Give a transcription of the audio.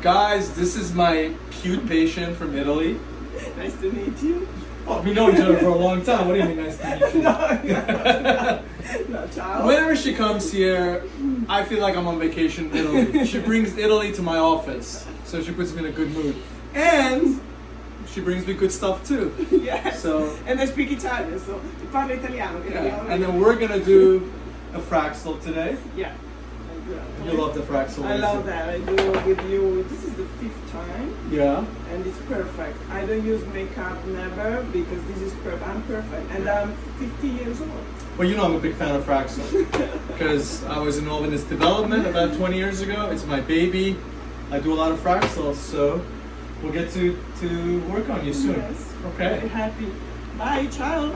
Guys, this is my cute patient from Italy. Nice to meet you. Oh, we know each other for a long time. What do you mean nice to meet you? No, child. Whenever she comes here, I feel like I'm on vacation in Italy. She brings Italy to my office, so she puts me in a good mood. And she brings me good stuff too. Yes. So, and I speak Italian, so parlo italiano. yeah. And then we're gonna do a Fraxel today. Yeah. You love the Fraxel. I love that. I do it with you. This is the 5th time. Yeah. And it's perfect. I don't use makeup never because this is perfect. I'm perfect. And I'm 50 years old. Well, you know I'm a big fan of Fraxel because I was involved in its development about 20 years ago. It's my baby. I do a lot of Fraxel, so we'll get to work on you soon. Yes. Okay. Very happy. Bye, ciao.